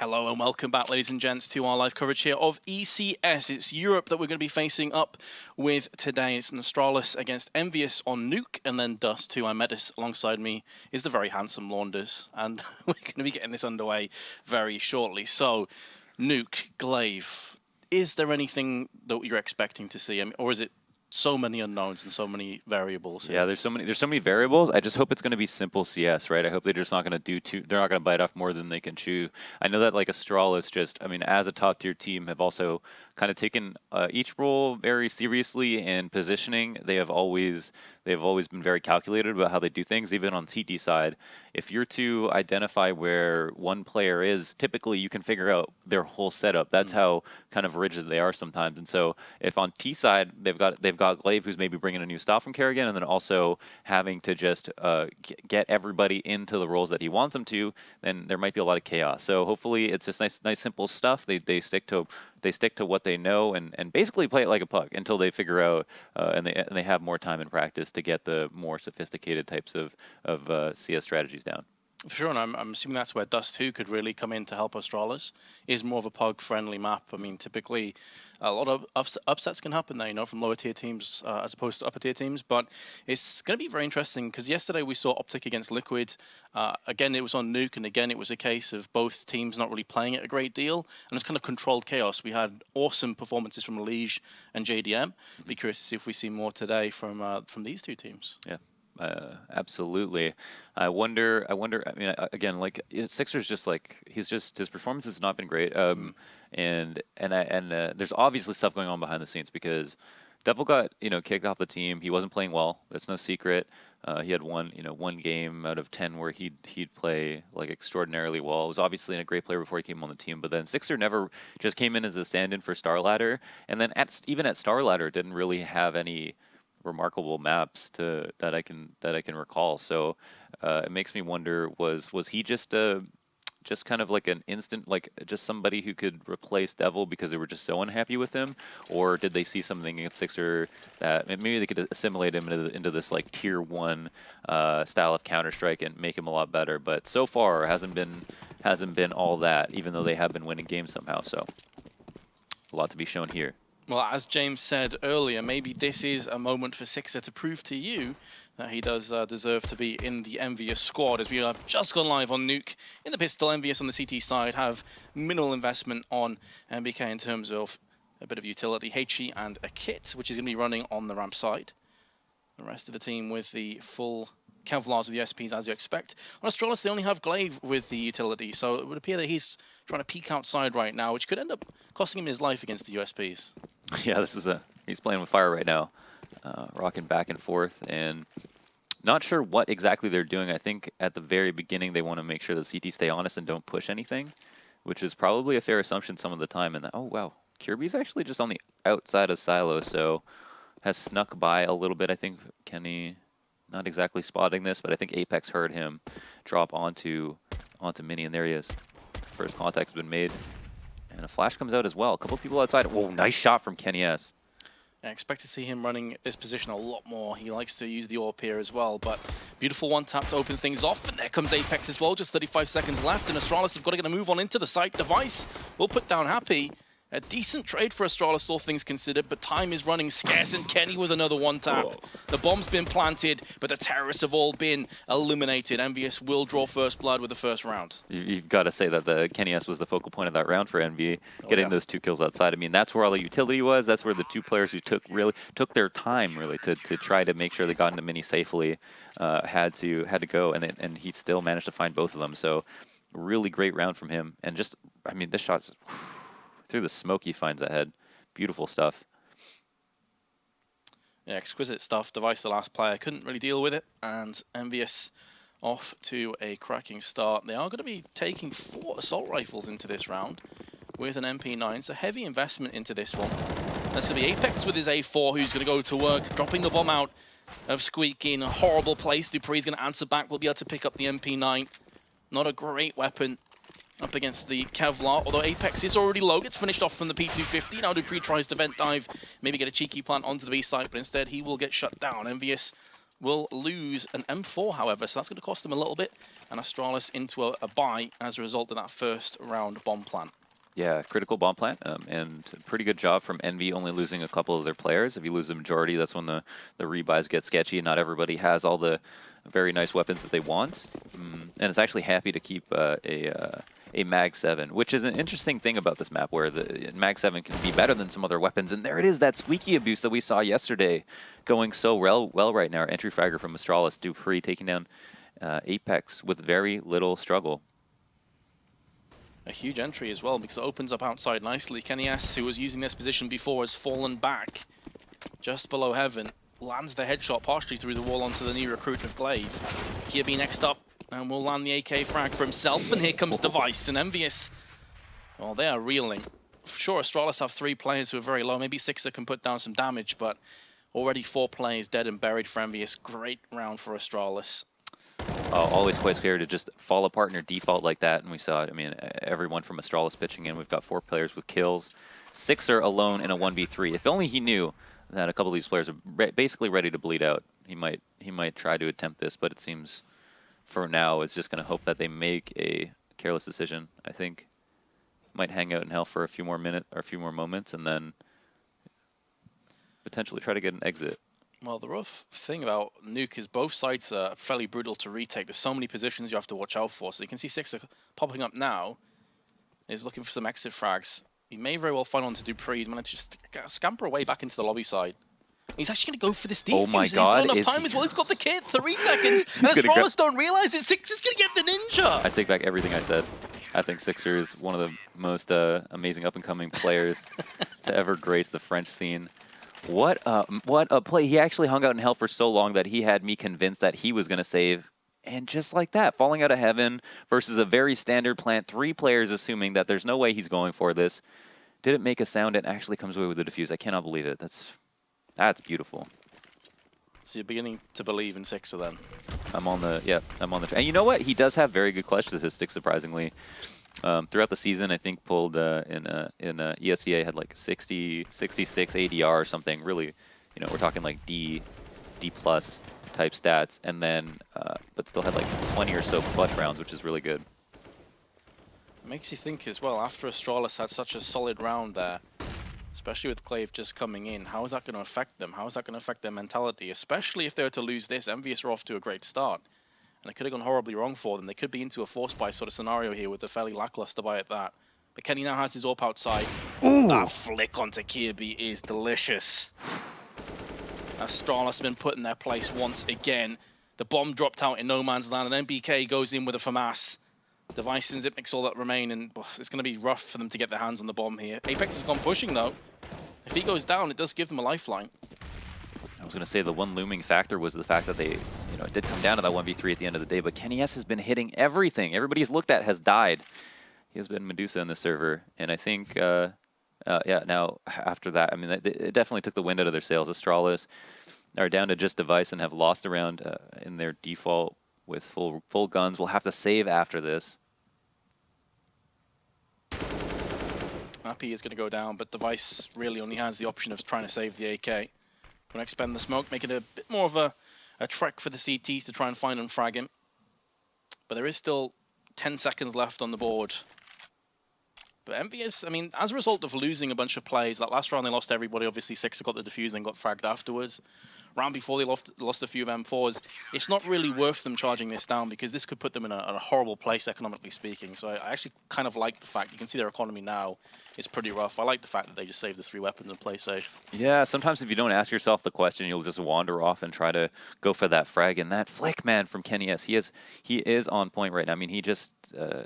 Hello and welcome back, ladies and gents, to our live coverage here of ECS. It's Europe that we're going to be facing up with today. It's an Astralis against EnVyUs on Nuke, and then Dust to Medis alongside me is the very handsome Launders. And we're going to be getting this underway very shortly. So, Nuke, Glaive, is there anything that you're expecting to see? I mean, or is it so many unknowns and so many variables? Yeah, there's so many variables. I just hope it's going to be simple CS, right? I hope they're just not going to they're not going to bite off more than they can chew. I know that like Astralis just, I mean, as a top tier team, have also kind of taken each role very seriously, and positioning. They've always been very calculated about how they do things. Even on CT side, if you're to identify where one player is, typically you can figure out their whole setup. That's how kind of rigid they are sometimes. And so if on T side they've got Glaive, who's maybe bringing a new style from Kerrigan, and then also having to just get everybody into the roles that he wants them to, then there might be a lot of chaos. So hopefully it's just nice simple stuff. They stick to what they know and basically play it like a puck until they figure out and they have more time in practice to get the more sophisticated types of CS strategies down. For sure, and I'm assuming that's where Dust 2 could really come in to help Astralis. Is more of a pug-friendly map. I mean, typically, a lot of upsets can happen there, you know, from lower-tier teams as opposed to upper-tier teams. But it's going to be very interesting, because yesterday we saw Optic against Liquid. Again, it was on Nuke, and again, it was a case of both teams not really playing it a great deal, and it's kind of controlled chaos. We had awesome performances from Liege and JDM. Be curious to see if we see more today from these two teams. Yeah. Absolutely. I wonder. I mean, again, like Sixer's just like his performance has not been great. And there's obviously stuff going on behind the scenes, because Devil got kicked off the team. He wasn't playing well. That's no secret. He had one game out of 10 where he'd play like extraordinarily well. It was obviously a great player before he came on the team, but then Sixer never just came in as a stand-in for Starladder, and then even at Starladder didn't really have any remarkable maps that I can recall. So it makes me wonder, was he just kind of like an instant, like just somebody who could replace Devil because they were just so unhappy with him, or did they see something against Sixer that maybe they could assimilate him into this like tier 1 style of Counter-Strike and make him a lot better? But so far hasn't been all that, even though they have been winning games somehow. So a lot to be shown here. Well, as James said earlier, maybe this is a moment for Sixer to prove to you that he does deserve to be in the EnVyUs squad, as we have just gone live on Nuke. In the pistol, EnVyUs on the CT side have minimal investment on NBK in terms of a bit of utility, HE and a kit, which is going to be running on the ramp side. The rest of the team with the full Kevlars with the SPs, as you expect. On Astralis, they only have Glaive with the utility, so it would appear that he's trying to peek outside right now, which could end up costing him his life against the USPs. Yeah, he's playing with fire right now, rocking back and forth, and not sure what exactly they're doing. I think at the very beginning they want to make sure the CT stay honest and don't push anything, which is probably a fair assumption some of the time. And oh wow, Kjaerbye's actually just on the outside of Silo, so has snuck by a little bit. I think Kenny, not exactly spotting this, but I think Apex heard him drop onto Mini, and there he is. First contact's been made. And a flash comes out as well. A couple of people outside. Whoa, nice shot from Kenny S. I expect to see him running this position a lot more. He likes to use the AWP here as well, but beautiful one tap to open things off. And there comes Apex as well. Just 35 seconds left, and Astralis have got to get a move on into the site. Device will put down Happy. A decent trade for Astralis, all things considered, but time is running scarce, and Kenny with another one tap. Whoa. The bomb's been planted, but the terrorists have all been eliminated. EnVyUs will draw first blood with the first round. You've got to say that the Kenny S was the focal point of that round for NV, getting those 2 kills outside. I mean, that's where all the utility was. That's where the 2 players who took their time really to try to make sure they got into Mini safely had to go, and he still managed to find both of them. So really great round from him, and just, I mean, this shot's through the smoke he finds ahead. Beautiful stuff. Yeah, exquisite stuff. Device, the last player, couldn't really deal with it, and EnVyUs off to a cracking start. They are going to be taking 4 assault rifles into this round with an MP9, so heavy investment into this one. That's going to be Apex with his A4, who's going to go to work, dropping the bomb out of Squeaky in a horrible place. dupreeh's going to answer back, will be able to pick up the MP9. Not a great weapon up against the Kevlar, although Apex is already low, gets finished off from the P250. Now dupreeh tries to vent dive, maybe get a cheeky plant onto the B site, but instead he will get shut down. EnVyUs will lose an M4, however, so that's going to cost them a little bit, and Astralis into a bye as a result of that first round bomb plant. Yeah, critical bomb plant, and pretty good job from Envy, only losing a couple of their players. If you lose the majority, that's when the rebuys get sketchy, and not everybody has all the very nice weapons that they want. And it's actually happy to keep a Mag 7, which is an interesting thing about this map, where the Mag 7 can be better than some other weapons. And there it is, that squeaky abuse that we saw yesterday, going so well right now. Entry fragger from Astralis, dupreeh taking down Apex with very little struggle. A huge entry as well, because it opens up outside nicely. KennyS, who was using this position before, has fallen back just below Heaven. Lands the headshot partially through the wall onto the new recruit of Glaive. Kjaerbye next up, and will land the AK frag for himself, and here comes Device and EnVyUs. Well, they are reeling. Sure, Astralis have 3 players who are very low. Maybe SIXER can put down some damage, but already 4 players dead and buried for EnVyUs. Great round for Astralis. Always quite scared to just fall apart in your default like that, and we saw it. I mean, everyone from Astralis pitching in. We've got 4 players with kills. SIXER alone in a 1v3. If only he knew that a couple of these players are basically ready to bleed out. He might try to attempt this, but it seems for now it's just going to hope that they make a careless decision. I think might hang out in hell for a few more minutes or a few more moments, and then potentially try to get an exit. Well, the rough thing about Nuke is both sides are fairly brutal to retake. There's so many positions you have to watch out for. So you can see SIXER popping up now. Is looking for some exit frags. He may very well find one to dupreeh. He's managed to just scamper away back into the lobby side. He's actually going to go for this defuse. Oh my God. He's got enough time as well. He's got the kit. 3 seconds. And Astralis don't realize it. SIXER's going to get the ninja. I take back everything I said. I think SIXER is one of the most amazing up-and-coming players to ever grace the French scene. What a play. He actually hung out in hell for so long that he had me convinced that he was going to save. And just like that, falling out of Heaven versus a very standard plant. 3 players assuming that there's no way he's going for this. Didn't make a sound and actually comes away with the defuse. I cannot believe it. That's beautiful. So you're beginning to believe in SIXER then? I'm on the and you know what? He does have very good clutch statistics, surprisingly. Throughout the season, I think pulled in ESEA had like 60, 66 ADR or something. Really, you know, we're talking like D plus type stats, and then but still had like 20 or so clutch rounds, which is really good. It makes you think as well, after Astralis had such a solid round there, especially with Glaive just coming in, how is that going to affect them? How is that going to affect their mentality? Especially if they were to lose this. EnVyUs are off to a great start. And it could have gone horribly wrong for them. They could be into a force buy sort of scenario here with a fairly lackluster buy at that. But Kenny now has his AWP outside. Ooh. That flick onto Kjaerbye is delicious. Astralis have been put in their place once again. The bomb dropped out in no man's land, and NBK goes in with a FAMAS. Device and Zipnik's all that remain, and it's going to be rough for them to get their hands on the bomb here. Apex has gone pushing, though. If he goes down, it does give them a lifeline. I was going to say the one looming factor was the fact that they, you know, it did come down to that 1v3 at the end of the day, but KennyS has been hitting everything. Everybody he's looked at has died. He has been Medusa in the server, and I think, yeah, now after that, I mean, it definitely took the wind out of their sails. Astralis are down to just Device and have lost around in their default with full guns. We'll have to save after this. Appy is going to go down, but Device really only has the option of trying to save the AK. Going to expend the smoke, make it a bit more of a trek for the CTs to try and find and frag him. But there is still 10 seconds left on the board. But EnVyUs, I mean, as a result of losing a bunch of plays, that last round they lost everybody. Obviously, SIXER got the defuse, then got fragged afterwards. Round before they lost a few of M4s. It's not really worth them charging this down because this could put them in a horrible place, economically speaking. So I actually kind of like the fact, you can see their economy now is pretty rough. I like the fact that they just save the 3 weapons and play safe. Yeah, sometimes if you don't ask yourself the question, you'll just wander off and try to go for that frag. And that flick, man, from KennyS, he is on point right now. I mean, he just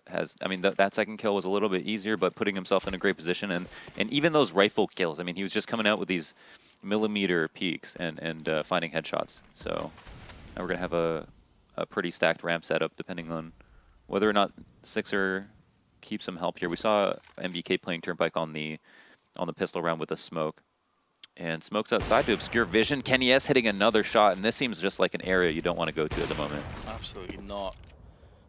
has, I mean, that second kill was a little bit easier, but putting himself in a great position. And even those rifle kills, I mean, he was just coming out with these millimeter peaks and finding headshots. So now we're going to have a pretty stacked ramp setup depending on whether or not SIXER keeps some help here. We saw NBK playing Turnpike on the pistol round with a smoke. And smoke's outside to obscure vision. KennyS hitting another shot, and this seems just like an area you don't want to go to at the moment. Absolutely not.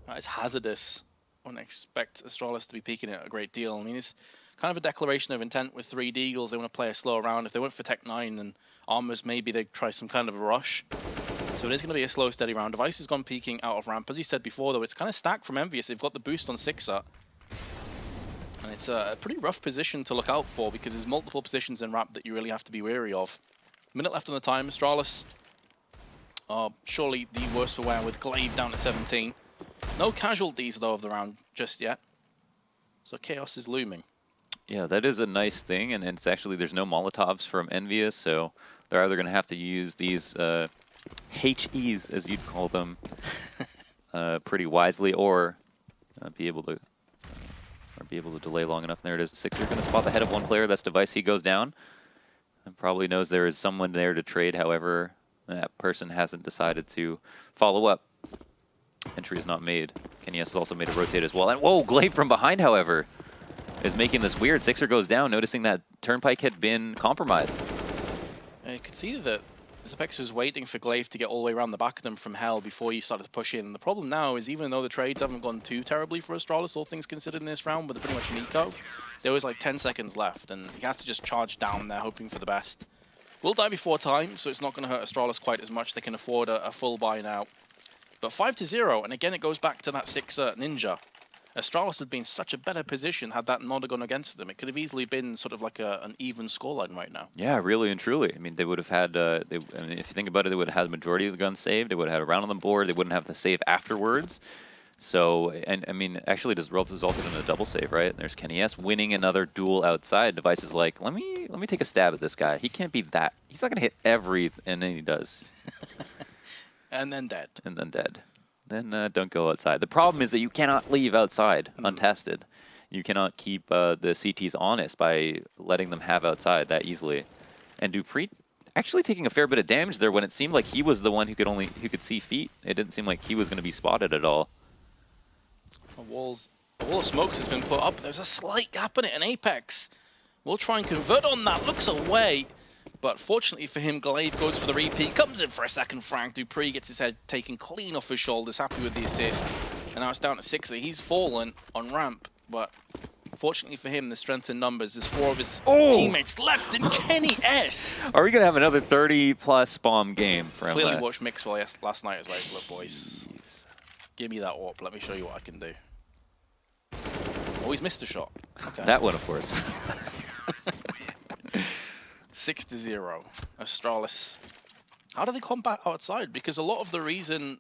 That is hazardous. I wouldn't expect Astralis to be peeking it a great deal. I mean, it's kind of a declaration of intent with 3 Deagles. They want to play a slow round. If they went for Tech 9, then Armors, maybe they try some kind of a rush. So it is going to be a slow, steady round. Device has gone peeking out of ramp. As he said before, though, it's kind of stacked from EnVyUs. They've got the boost on SIXER. And it's a pretty rough position to look out for because there's multiple positions in ramp that you really have to be wary of. Minute left on the time. Astralis are surely the worst for wear with Glaive down to 17. No casualties, though, of the round just yet. So chaos is looming. Yeah, that is a nice thing, and it's actually, there's no Molotovs from EnVyUs, so they're either going to have to use these HEs, as you'd call them, pretty wisely, or be able to delay long enough. And there it is. SIXER going to spot the head of one player. That's Device. He goes down, and probably knows there is someone there to trade. However, that person hasn't decided to follow up. Entry is not made. Kjaerbye has also made a rotate as well. And whoa, Glaive from behind, however, is making this weird. SIXER goes down, noticing that Turnpike had been compromised. You could see that Xapex was waiting for Glaive to get all the way around the back of them from hell before he started to push in. And the problem now is, even though the trades haven't gone too terribly for Astralis, all things considered in this round, with pretty much an eco, there was like 10 seconds left, and he has to just charge down there, hoping for the best. Will die before time, so it's not going to hurt Astralis quite as much. They can afford a full buy now. But 5-0, and again it goes back to that SIXER Ninja. Astralis had been in such a better position had that not gone against them. It could have easily been sort of like an even scoreline right now. Yeah, really and truly. I mean, they would have had, I mean, if you think about it, they would have had the majority of the guns saved. They would have had a round on the board. They wouldn't have to save afterwards. So, and I mean, actually, this resulted in a double save, right? And there's Kjaerbye winning another duel outside. Device is like, let me take a stab at this guy. He can't be that. He's not going to hit every, and then he does. And then dead. And then dead. Then don't go outside. The problem is that you cannot leave outside untested. You cannot keep the CTs honest by letting them have outside that easily. And dupreeh actually taking a fair bit of damage there when it seemed like he was the one who could see feet. It didn't seem like he was going to be spotted at all. A wall of smokes has been put up. There's a slight gap in it, an Apex. We'll try and convert on that. Looks away. But fortunately for him, Glaive goes for the repeat, comes in for a second frag. dupreeh gets his head taken clean off his shoulders, happy with the assist. And now it's down to SIXER. He's fallen on ramp, but fortunately for him, the strength in numbers. There's 4 of his teammates left, and Kjaerbye. Are we going to have another 30-plus bomb game from Clearly watched Mixwell last night. As like, look, boys, give me that AWP. Let me show you what I can do. Oh, he's missed a shot. Okay. That one, of course. 6-0. Astralis. How do they combat outside? Because a lot of the reason,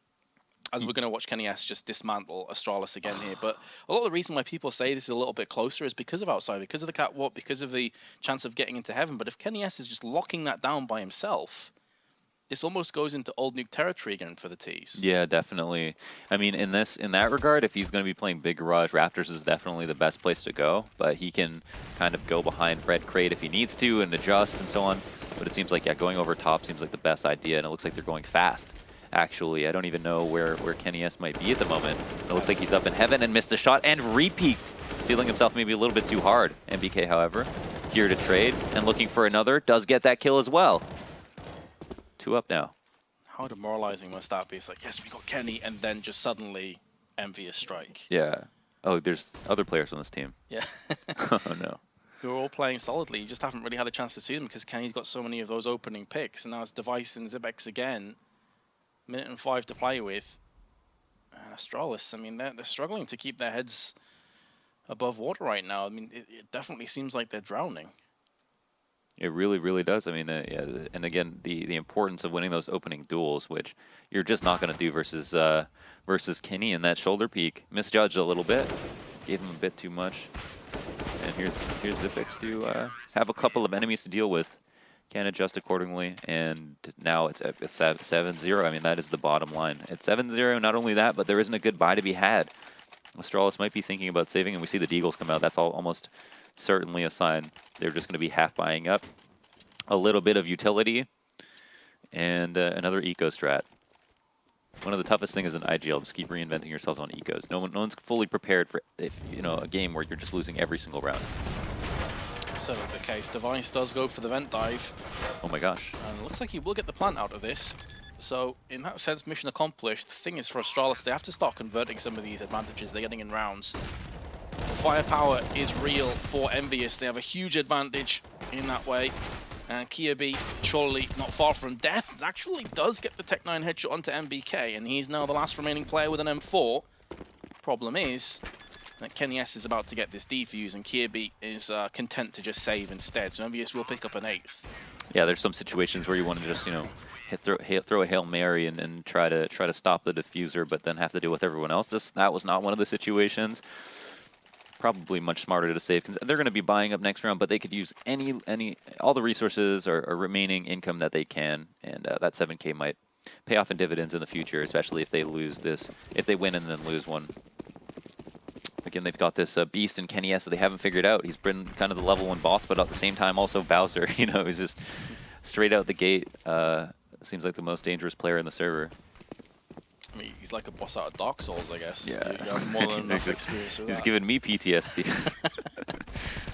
as we're going to watch Kjaerbye just dismantle Astralis again here, but a lot of the reason why people say this is a little bit closer is because of outside, because of the catwalk, because of the chance of getting into heaven. But if Kjaerbye is just locking that down by himself, this almost goes into old Nuke territory again for the Ts. Yeah, definitely. I mean, in that regard, if he's going to be playing Big Garage, Raptors is definitely the best place to go. But he can kind of go behind Red Crate if he needs to and adjust and so on. But it seems like, yeah, going over top seems like the best idea, and it looks like they're going fast. Actually, I don't even know where Kjaerbye might be at the moment. It looks like he's up in heaven and missed a shot and repeaked, feeling himself maybe a little bit too hard. NBK, however, here to trade and looking for another, does get that kill as well. 2 up now. How demoralizing must that be? It's like, yes, we got Kjaerbye, and then just suddenly EnVyUs strike. Yeah. Oh, there's other players on this team. Yeah. Oh, no. Who are all playing solidly. You just haven't really had a chance to see them because Kjaerbye's got so many of those opening picks, and now it's Device and Xapex again. 1:05 to play with. And Astralis, I mean, they're struggling to keep their heads above water right now. I mean, it definitely seems like they're drowning. It really, really does. I mean, yeah, and again, the importance of winning those opening duels, which you're just not going to do versus Kjaerbye in that shoulder peek. Misjudged a little bit, gave him a bit too much. And here's Xapex to have a couple of enemies to deal with. Can adjust accordingly, and now it's 7-0. I mean, that is the bottom line. It's 7-0. Not only that, but there isn't a good buy to be had. Astralis might be thinking about saving, and we see the Deagles come out. That's almost certainly a sign they're just going to be half buying up. A little bit of utility, and another eco strat. One of the toughest things in IGL, just keep reinventing yourselves on ecos. No one's fully prepared for a game where you're just losing every single round. So the case, Device does go for the vent dive. Oh my gosh. And it looks like he will get the plant out of this. So in that sense, mission accomplished. The thing is for Astralis, they have to start converting some of these advantages they're getting in rounds. The firepower is real for EnVyUs. They have a huge advantage in that way. And Kjaerbye, surely not far from death, actually does get the Tech-9 headshot onto NBK, and he's now the last remaining player with an M4. Problem is that kennyS is about to get this defuse, and Kjaerbye is content to just save instead, so EnVyUs will pick up an 8th. Yeah, there's some situations where you want to just, you know, throw a Hail Mary and try to stop the diffuser, but then have to deal with everyone else. That was not one of the situations. Probably much smarter to save, because they're going to be buying up next round, but they could use all the resources or remaining income that they can, and that 7K might pay off in dividends in the future, especially if they lose this, if they win and then lose one. Again, they've got this beast in kennyS that they haven't figured out. He's been kind of the level 1 boss, but at the same time also Bowser. You know, he's just straight out the gate. Seems like the most dangerous player in the server. I mean, he's like a boss out of Dark Souls, I guess. Yeah. You have more than enough experience with He's that. giving me PTSD.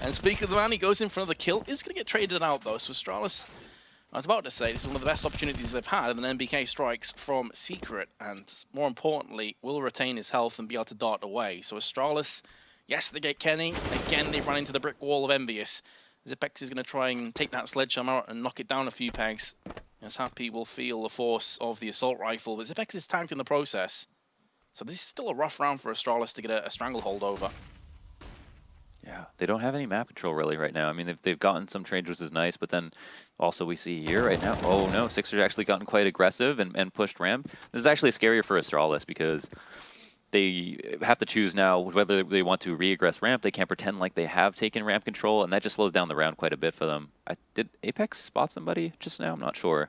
And speaking of the man, he goes in for another kill. Is going to get traded out, though. So Astralis, I was about to say, this is one of the best opportunities they've had, and then NBK strikes from Secret, and more importantly, will retain his health and be able to dart away. So Astralis, yes, they get Kenny. Again, they run into the brick wall of EnVyUs. Xyzepex is going to try and take that sledgehammer out and knock it down a few pegs. As Happy will feel the force of the assault rifle, but Xyzepex is tanked in the process. So this is still a rough round for Astralis to get a stranglehold over. Yeah, they don't have any map control really right now. I mean, they've gotten some trades, which is nice, but then also we see here right now, oh no, Sixers actually gotten quite aggressive and pushed ramp. This is actually scarier for Astralis because they have to choose now whether they want to re-aggress ramp. They can't pretend like they have taken ramp control, and that just slows down the round quite a bit for them. Did Apex spot somebody just now? I'm not sure.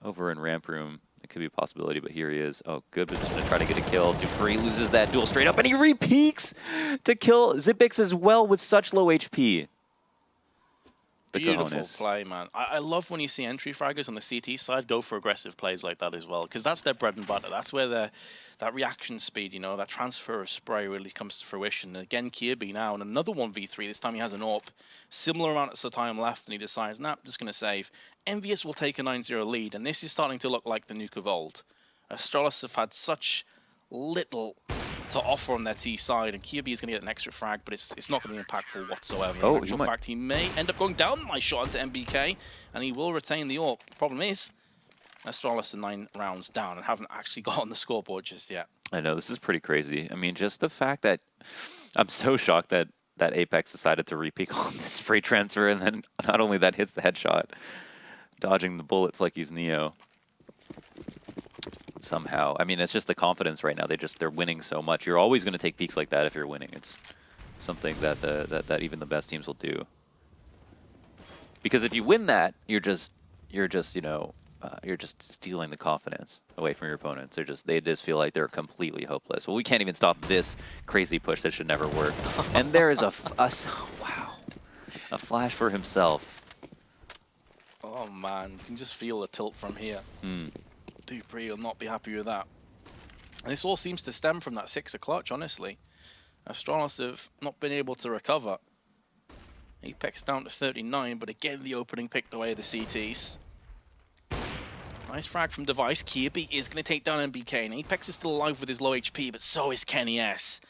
Over in ramp room, it could be a possibility, but here he is. Oh, good position to try to get a kill. dupreeh loses that duel straight up, and he re-peeks to kill Xyzepex as well with such low HP. The Beautiful cojones. play, man. I love when you see entry fraggers on the CT side go for aggressive plays like that as well, because that's their bread and butter. That's where that reaction speed, you know, that transfer of spray really comes to fruition. And again, Kjaerbye now in another 1v3. This time he has an AWP. Similar amount of time left, and he decides, nah, I'm just going to save. EnVyUs will take a 9-0 lead, and this is starting to look like the Nuke of old. Astralis have had such little to offer on their T side, and Kjaerbye is going to get an extra frag, but it's not going to be impactful whatsoever. Oh, in actual fact, he may end up going down. Nice shot into NBK, and he will retain the AWP. Problem is, Astralis are 9 rounds down and haven't actually got on the scoreboard just yet. I know, this is pretty crazy. I mean, just the fact that I'm so shocked that Apex decided to re-peek on this spray transfer, and then not only that hits the headshot, dodging the bullets like he's Neo. Somehow. I mean, it's just the confidence right now. They're winning so much. You're always going to take peeks like that if you're winning. It's something that that even the best teams will do. Because if you win that, you're just you know, you're just stealing the confidence away from your opponents. They just feel like they're completely hopeless. Well, we can't even stop this crazy push that should never work. And there is a flash for himself. Oh man, you can just feel the tilt from here. dupreeh will not be happy with that. And this all seems to stem from that Sixer clutch, honestly. Astralis have not been able to recover. Apex down to 39, but again the opening picked away the CTs. Nice frag from Device. Kjaerbye is going to take down NBK, and Apex is still alive with his low HP, but so is kennyS.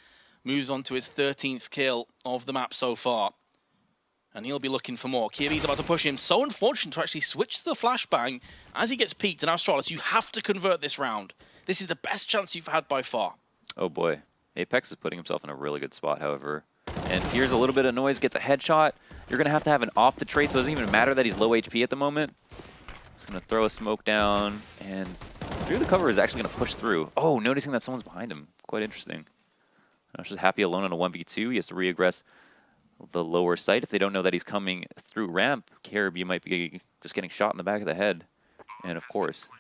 Moves on to his 13th kill of the map so far. And he'll be looking for more. Kjaerbye's about to push him. So unfortunate to actually switch to the flashbang as he gets peeked. And Astralis, you have to convert this round. This is the best chance you've had by far. Oh boy. Apex is putting himself in a really good spot, however. And here's a little bit of noise, gets a headshot. You're going to have an opta trait, so it doesn't even matter that he's low HP at the moment. He's going to throw a smoke down, and through the cover is actually going to push through. Oh, noticing that someone's behind him. Quite interesting. I was just happy alone on a 1v2. He has to re-aggress the lower site. If they don't know that he's coming through ramp, Kjærbye might be just getting shot in the back of the head. And of course,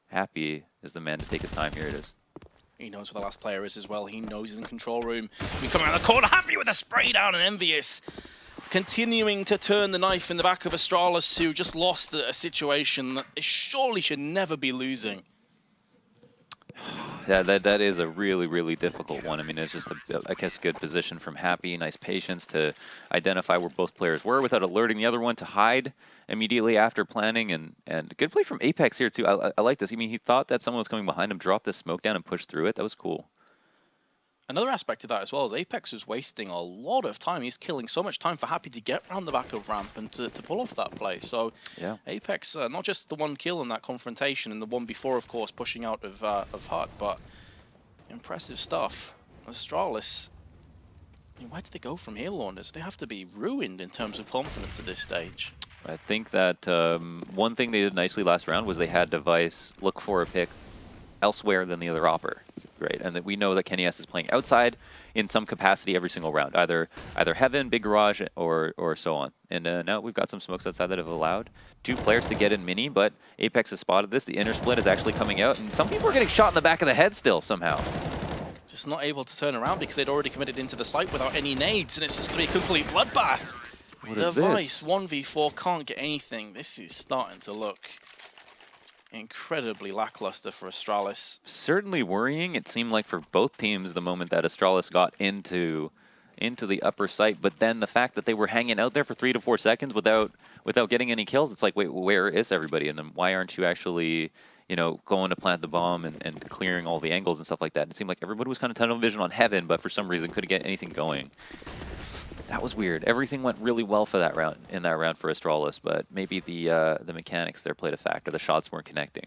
Happy is the man to take his time. Here it is. He knows where the last player is as well. He knows he's in control room. We come around the corner, Happy with a spray down, and EnVyUs continuing to turn the knife in the back of Astralis, who just lost a situation that they surely should never be losing. Yeah, that is a really, really difficult one. I mean, it's just, I guess, good position from Happy, nice patience to identify where both players were without alerting the other one, to hide immediately after planning, and good play from Apex here, too. I like this. I mean, he thought that someone was coming behind him, dropped the smoke down and pushed through it. That was cool. Another aspect of that as well is Apex was wasting a lot of time. He's killing so much time for Happy to get around the back of ramp and to pull off that play. So yeah. Apex, not just the one kill in that confrontation and the one before, of course, pushing out of Hut, but impressive stuff. Astralis, where did they go from here, Launders? They have to be ruined in terms of confidence at this stage. I think that one thing they did nicely last round was they had Device look for a pick elsewhere than the other opper, right? And that we know that KennyS is playing outside in some capacity every single round, either Heaven, Big Garage, or so on. And now we've got some smokes outside that have allowed 2 players to get in mini, but Apex has spotted this. The inner split is actually coming out, and some people are getting shot in the back of the head still somehow. Just not able to turn around because they'd already committed into the site without any nades, and it's just going to be a complete bloodbath. What is Device, this? 1v4, can't get anything. This is starting to look incredibly lackluster for Astralis. Certainly worrying. It seemed like for both teams the moment that Astralis got into the upper site, but then the fact that they were hanging out there for 3 to 4 seconds without getting any kills, it's like, wait, where is everybody? And then why aren't you actually, going to plant the bomb and clearing all the angles and stuff like that? It seemed like everybody was kind of tunnel vision on Heaven, but for some reason couldn't get anything going. That was weird. Everything went really well for that round for Astralis, but maybe the mechanics there played a factor. The shots weren't connecting.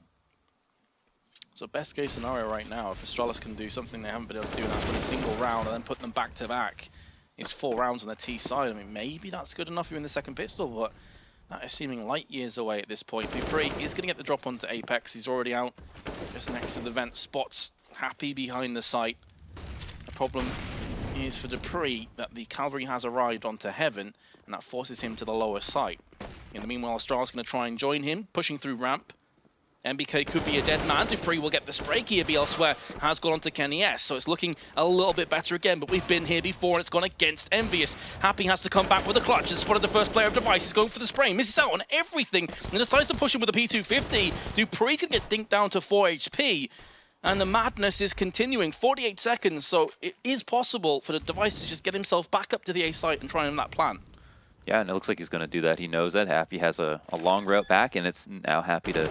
So best case scenario right now, if Astralis can do something they haven't been able to do, and that's win a single round and then put them back to back, it's 4 rounds on the T side. I mean, maybe that's good enough in the second pistol, but that is seeming light years away at this point. dupreeh is going to get the drop onto Apex. He's already out just next to the vent. Spots Happy behind the site. The problem is for dupreeh that the cavalry has arrived onto Heaven, and that forces him to the lower site. In the meanwhile, Astralis going to try and join him, pushing through ramp. NBK could be a dead man. dupreeh will get the spray. Kjaerbye elsewhere has gone on to KennyS, so it's looking a little bit better again, but we've been here before and it's gone against EnVyUs. Happy has to come back with a clutch. Has spotted the first player of Device. He's going for the spray. Misses out on everything and decides to push him with a P250. dupreeh's going to get dinked down to 4 HP. And the madness is continuing. 48 seconds, so it is possible for the Device to just get himself back up to the A site and try on that plan. Yeah, and it looks like he's going to do that. He knows that Happy has a long route back, and it's now Happy to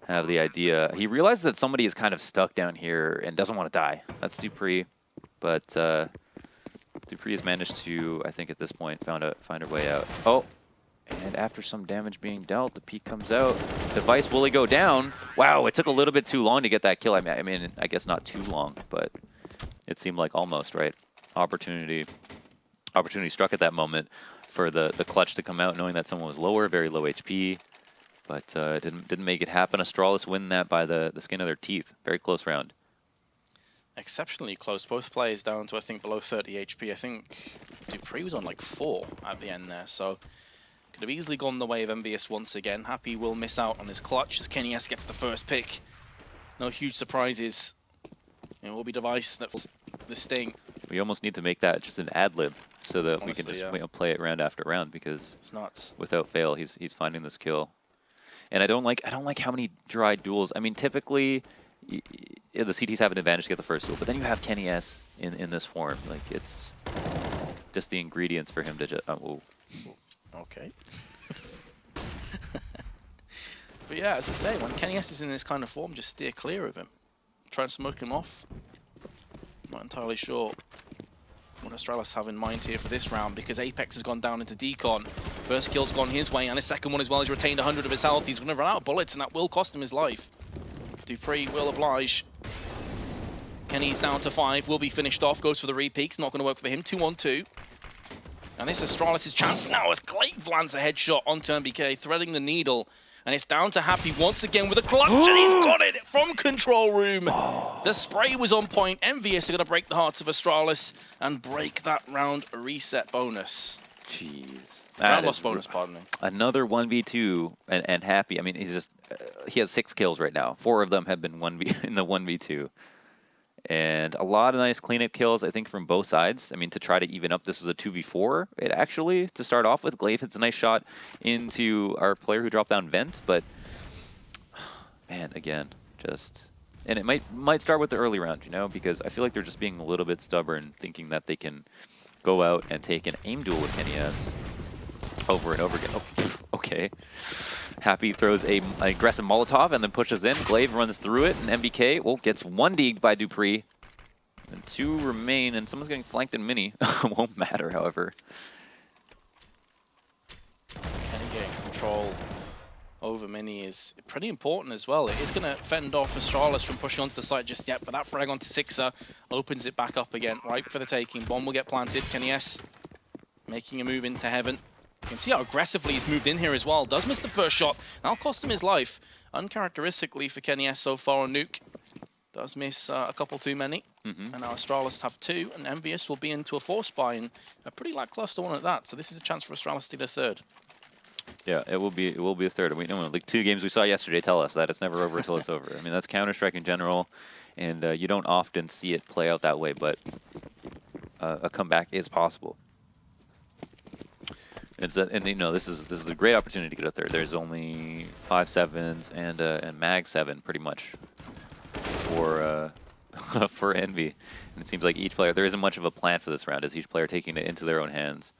have the idea. He realizes that somebody is kind of stuck down here and doesn't want to die. That's dupreeh, but dupreeh has managed to, I think at this point, find a way out. Oh, and after some damage being dealt, the peek comes out. Device, will he go down? Wow, it took a little bit too long to get that kill. I mean, I guess not too long, but it seemed like almost, right? Opportunity struck at that moment for the clutch to come out, knowing that someone was lower, very low HP. But didn't make it happen. Astralis win that by the skin of their teeth. Very close round. Exceptionally close. Both players down to, I think, below 30 HP. I think dupreeh was on like 4 at the end there, so could have easily gone the way of EnVyUs once again. Happy will miss out on his clutch as KennyS gets the first pick. No huge surprises. It will be Device that's the sting. We almost need to make that just an ad-lib so that Honestly, we can just yeah. play it round after round, because It's nuts. without fail, he's finding this kill. And I don't like how many dry duels. I mean, typically the CTs have an advantage to get the first duel, but then you have KennyS in this form. Like, it's just the ingredients for him to just. Okay. But yeah, as I say, when KennyS is in this kind of form, just steer clear of him. Try and smoke him off. Not entirely sure what Astralis have in mind here for this round, because Apex has gone down into decon. First kill's gone his way, and his second one as well. He's retained 100 of his health. He's going to run out of bullets, and that will cost him his life. dupreeh will oblige. Kenny's down to 5, will be finished off, goes for the repeats, not going to work for him. 2-on-2. And this is Astralis' chance now as Glaive lands a headshot onto NBK, threading the needle. And it's down to Happy once again with a clutch, and he's got it from control room. The spray was on point. EnVyUs are going to break the hearts of Astralis and break that round reset bonus. Jeez. Round loss bonus, pardon me. Another 1v2 and Happy. I mean, he's just he has 6 kills right now. 4 of them have been in the 1v2. And a lot of nice cleanup kills, I think, from both sides. I mean, to try to even up, this was a 2v4, actually, to start off with. Glaive hits a nice shot into our player who dropped down Vent, but, man, again, just... And it might start with the early round, you know, because I feel like they're just being a little bit stubborn, thinking that they can go out and take an aim duel with KennyS over and over again. Oh, okay. Happy throws a aggressive Molotov and then pushes in. Glaive runs through it, and NBK, gets 1D'd by dupreeh. And 2 remain, and someone's getting flanked in mini. Won't matter, however. Kenny getting control over mini is pretty important as well. It is going to fend off Astralis from pushing onto the site just yet, but that frag onto SIXER opens it back up again, right for the taking. Bomb will get planted. Kjaerbye making a move into heaven. You can see how aggressively he's moved in here as well. Does miss the first shot. That'll cost him his life. Uncharacteristically for Kjaerbye so far on Nuke. Does miss a couple too many. And now Astralis have 2, and EnVyUs will be into a force buy, and a pretty lackluster one at that. So this is a chance for Astralis to get a 3rd. Yeah, it will be a 3rd. And we know, like 2 games we saw yesterday tell us that it's never over until it's over. I mean, that's Counter-Strike in general, and you don't often see it play out that way, but a comeback is possible. And you know, this is a great opportunity to get a 3rd. There's only 5 7s and mag 7 pretty much for for Envy. And it seems like each player, there isn't much of a plan for this round, as each player taking it into their own hands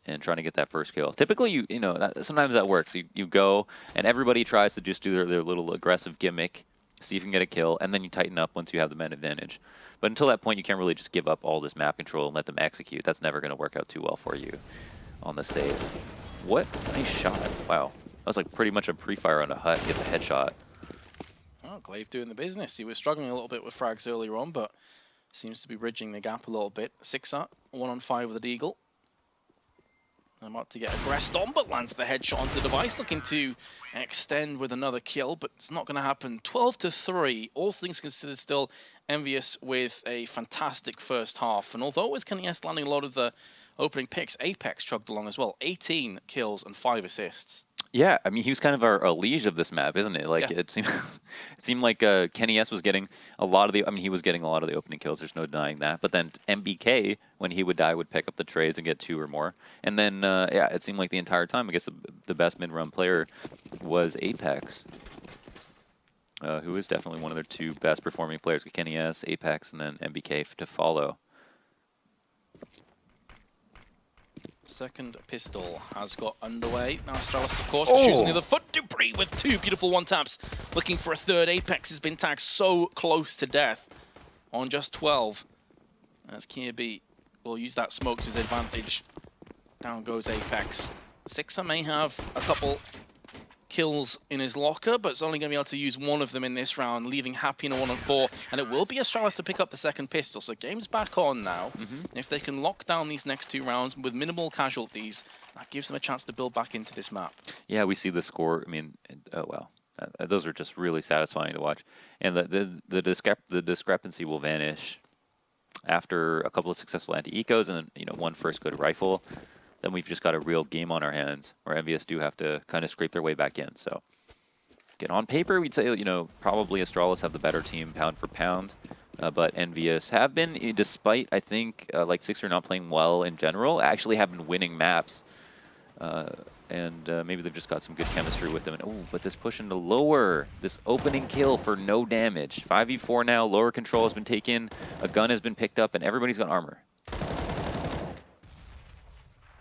and trying to get that first kill. Typically, you know, sometimes that works. You go and everybody tries to just do their little aggressive gimmick, see if you can get a kill, and then you tighten up once you have the man advantage. But until that point, you can't really just give up all this map control and let them execute. That's never going to work out too well for you on the save. What? Nice shot. Wow. That was like pretty much a pre-fire on a hut. Gets a headshot. Oh, Glaive doing the business. He was struggling a little bit with frags earlier on, but seems to be bridging the gap a little bit. SIXER, 1-on-5 with the Deagle. I'm about to get aggressed on, but lands the headshot onto Device, looking to extend with another kill, but it's not going to happen. 12-3, all things considered, still EnVyUs with a fantastic first half. And although it was Kjaerbye landing a lot of the opening picks, Apex chugged along as well. 18 kills and 5 assists. Yeah, I mean, he was kind of our liege of this map, isn't it? Like, it seemed like Kjaerbye was getting a lot of the, I mean, he was getting a lot of the opening kills, there's no denying that. But then NBK, when he would die, would pick up the trades and get 2 or more. And then, yeah, it seemed like the entire time, I guess the best mid-run player was Apex, who is definitely one of their 2 best performing players, Kjaerbye, Apex, and then NBK to follow. Second pistol has got underway. Now Astralis, of course, choosing the other foot. dupreeh with 2 beautiful 1-taps. Looking for a 3rd. Apex has been tagged so close to death on just 12. As Kjaerbye will use that smoke to his advantage. Down goes Apex. SIXER may have a couple kills in his locker, but it's only going to be able to use 1 of them in this round, leaving Happy in a 1-on-4. And it will be Astralis to pick up the 2nd pistol. So game's back on now. And if they can lock down these next 2 rounds with minimal casualties, that gives them a chance to build back into this map. Yeah, we see the score. I mean, oh well, those are just really satisfying to watch. And the discrepancy will vanish after a couple of successful anti-ecos and then, you know, 1 first good rifle. Then we've just got a real game on our hands, where EnVyUs do have to kind of scrape their way back in. So, again, on paper, we'd say, you know, probably Astralis have the better team pound for pound. But EnVyUs have been, despite, I think, like SIXER not playing well in general, actually have been winning maps. And maybe they've just got some good chemistry with them. And, oh, but this push into lower, this opening kill for no damage. 5v4 now, lower control has been taken, a gun has been picked up, and everybody's got armor.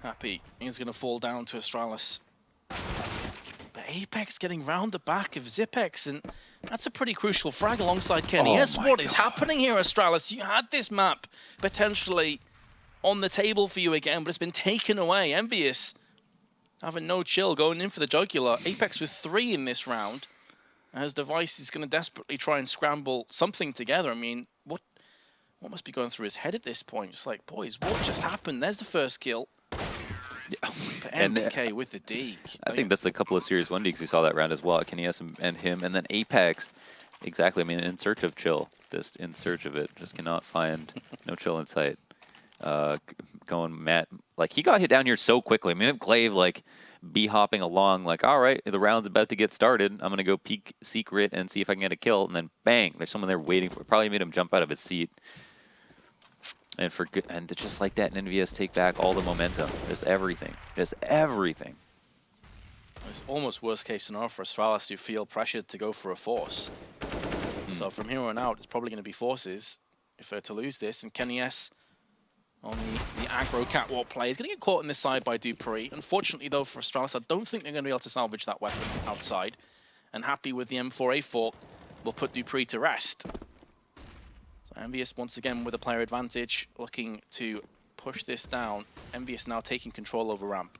Happy is going to fall down to Astralis. But Apex getting round the back of Zipex, and that's a pretty crucial frag alongside Kjaerbye. Oh what is happening here, Astralis? You had this map potentially on the table for you again, but it's been taken away. EnVyUs having no chill, going in for the jugular. Apex with 3 in this round, as Device is going to desperately try and scramble something together. I mean, what must be going through his head at this point? Just like, boys, what just happened? There's the first kill. Yeah. But NBK with the D. I think that's a couple of Series 1 deeks we saw that round as well. Kjaerbye and him, and then Apex. Exactly. I mean, in search of chill. Just in search of it. Just cannot find no chill in sight. Going Matt, like, he got hit down here so quickly. I mean, Glaive, like, hopping along, like, all right, the round's about to get started. I'm going to go peek secret and see if I can get a kill. And then, bang, there's someone there waiting for it. Probably made him jump out of his seat. And for good, and just like that, EnVyUs take back all the momentum. Just everything. Just everything. It's almost worst case scenario for Astralis to feel pressured to go for a force. So from here on out, it's probably going to be forces if they're to lose this. And Kjaerbye on the aggro catwalk play is going to get caught in this side by dupreeh. Unfortunately, though, for Astralis, I don't think they're going to be able to salvage that weapon outside. And Happy with the M4A4 will put dupreeh to rest. So EnVyUs once again with a player advantage, looking to push this down. EnVyUs now taking control over ramp.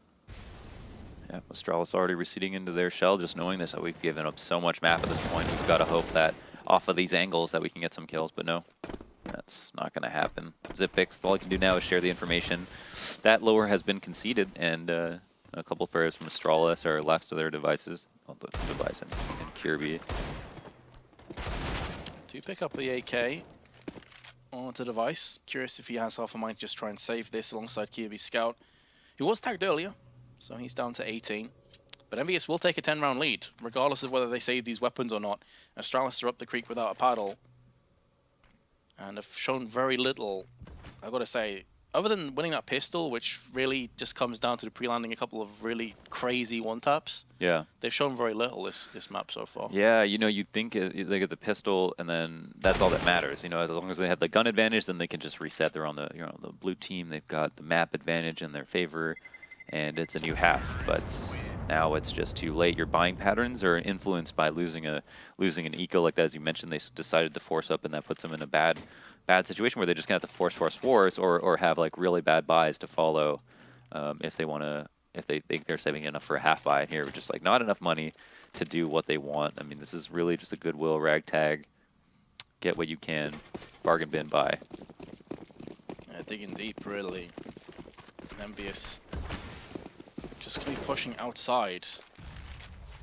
Yeah, Astralis already receding into their shell, just knowing this, that we've given up so much map at this point. We've got to hope that off of these angles that we can get some kills, but no, that's not going to happen. Xyp9x, all I can do now is share the information. That lower has been conceded, and a couple of players from Astralis are left to their devices. Well, the device and Kjaerbye. To pick up the AK onto device. Curious if he has half a mind to just try and save this alongside Kjærbye's scout. He was tagged earlier, so he's down to 18. But EnVyUs will take a 10-round lead, regardless of whether they save these weapons or not. Astralis are up the creek without a paddle, and have shown very little, I've got to say, other than winning that pistol, which really just comes down to the pre-landing a couple of really crazy one-taps. Yeah. They've shown very little this map so far. Yeah, you know, you'd think they get the pistol, and then that's all that matters. You know, as long as they have the gun advantage, then they can just reset. They're on the, you know, the blue team. They've got the map advantage in their favor, and it's a new half. But now it's just too late. Your buying patterns are influenced by losing an eco like that. As you mentioned, they decided to force up, and that puts them in a bad situation where they're just gonna have to force or have like really bad buys to follow if they think they're saving enough for a half buy. And here we're just like not enough money to do what they want. I mean, this is really just a goodwill ragtag, get what you can, bargain bin buy. Yeah, digging deep really. EnVyUs just gonna be pushing outside,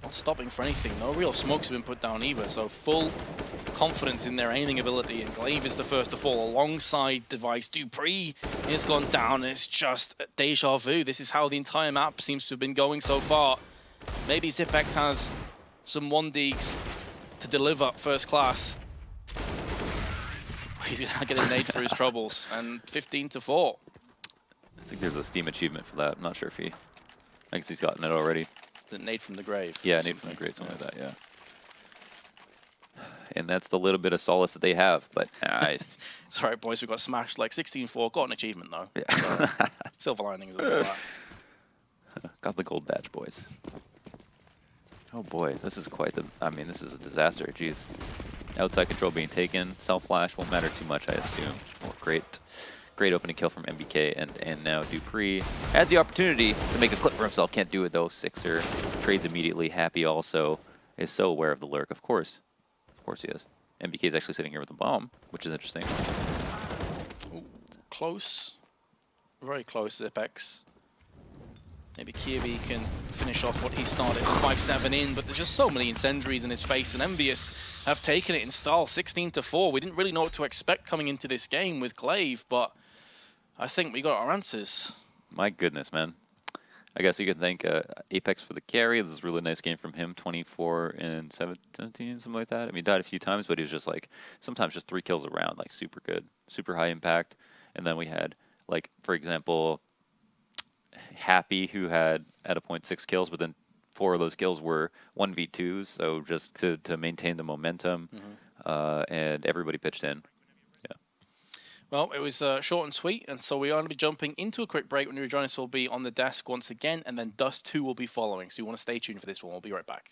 not stopping for anything. No real smokes have been put down either, so full confidence in their aiming ability, and Glaive is the first to fall alongside device. dupreeh has gone down, and it's just deja vu. This is how the entire map seems to have been going so far. Maybe Xyp9x has some 1Ds to deliver first class. He's gonna get a nade for his troubles, and 15-4. I think there's a Steam achievement for that. I'm not sure if I guess he's gotten it already. The nade from the grave. Yeah, nade from the grave, something like that, yeah. And that's the little bit of solace that they have, but it's alright, boys, we got smashed like 16-4. Got an achievement though. Yeah. So, silver linings of that. Got the gold badge, boys. Oh boy, this is quite the, I mean, this is a disaster, jeez. Outside control being taken, self-flash won't matter too much, I assume. Well, great opening kill from NBK, and now dupreeh has the opportunity to make a clip for himself. Can't do it though. SIXER trades immediately. Happy also is so aware of the lurk, of course. Of course he is. NBK is actually sitting here with a bomb, which is interesting. Ooh, close. Very close, Xyp9x. Maybe Kjærbye can finish off what he started 5-7 in, but there's just so many incendiaries in his face, and EnVyUs have taken it in style 16-4. We didn't really know what to expect coming into this game with Glaive, but I think we got our answers. My goodness, man. I guess you could thank Apex for the carry. This is a really nice game from him, 24 and 17, something like that. I mean, he died a few times, but he was just like, sometimes just 3 kills around, like super good, super high impact. And then we had, like, for example, Happy, who had at a point 6 kills, but then 4 of those kills were 1v2s, so just to maintain the momentum, and everybody pitched in. Yeah. Well, it was short and sweet, and so we are going to be jumping into a quick break. When you rejoin us, we'll be on the desk once again, and then Dust 2 will be following, so you want to stay tuned for this one. We'll be right back.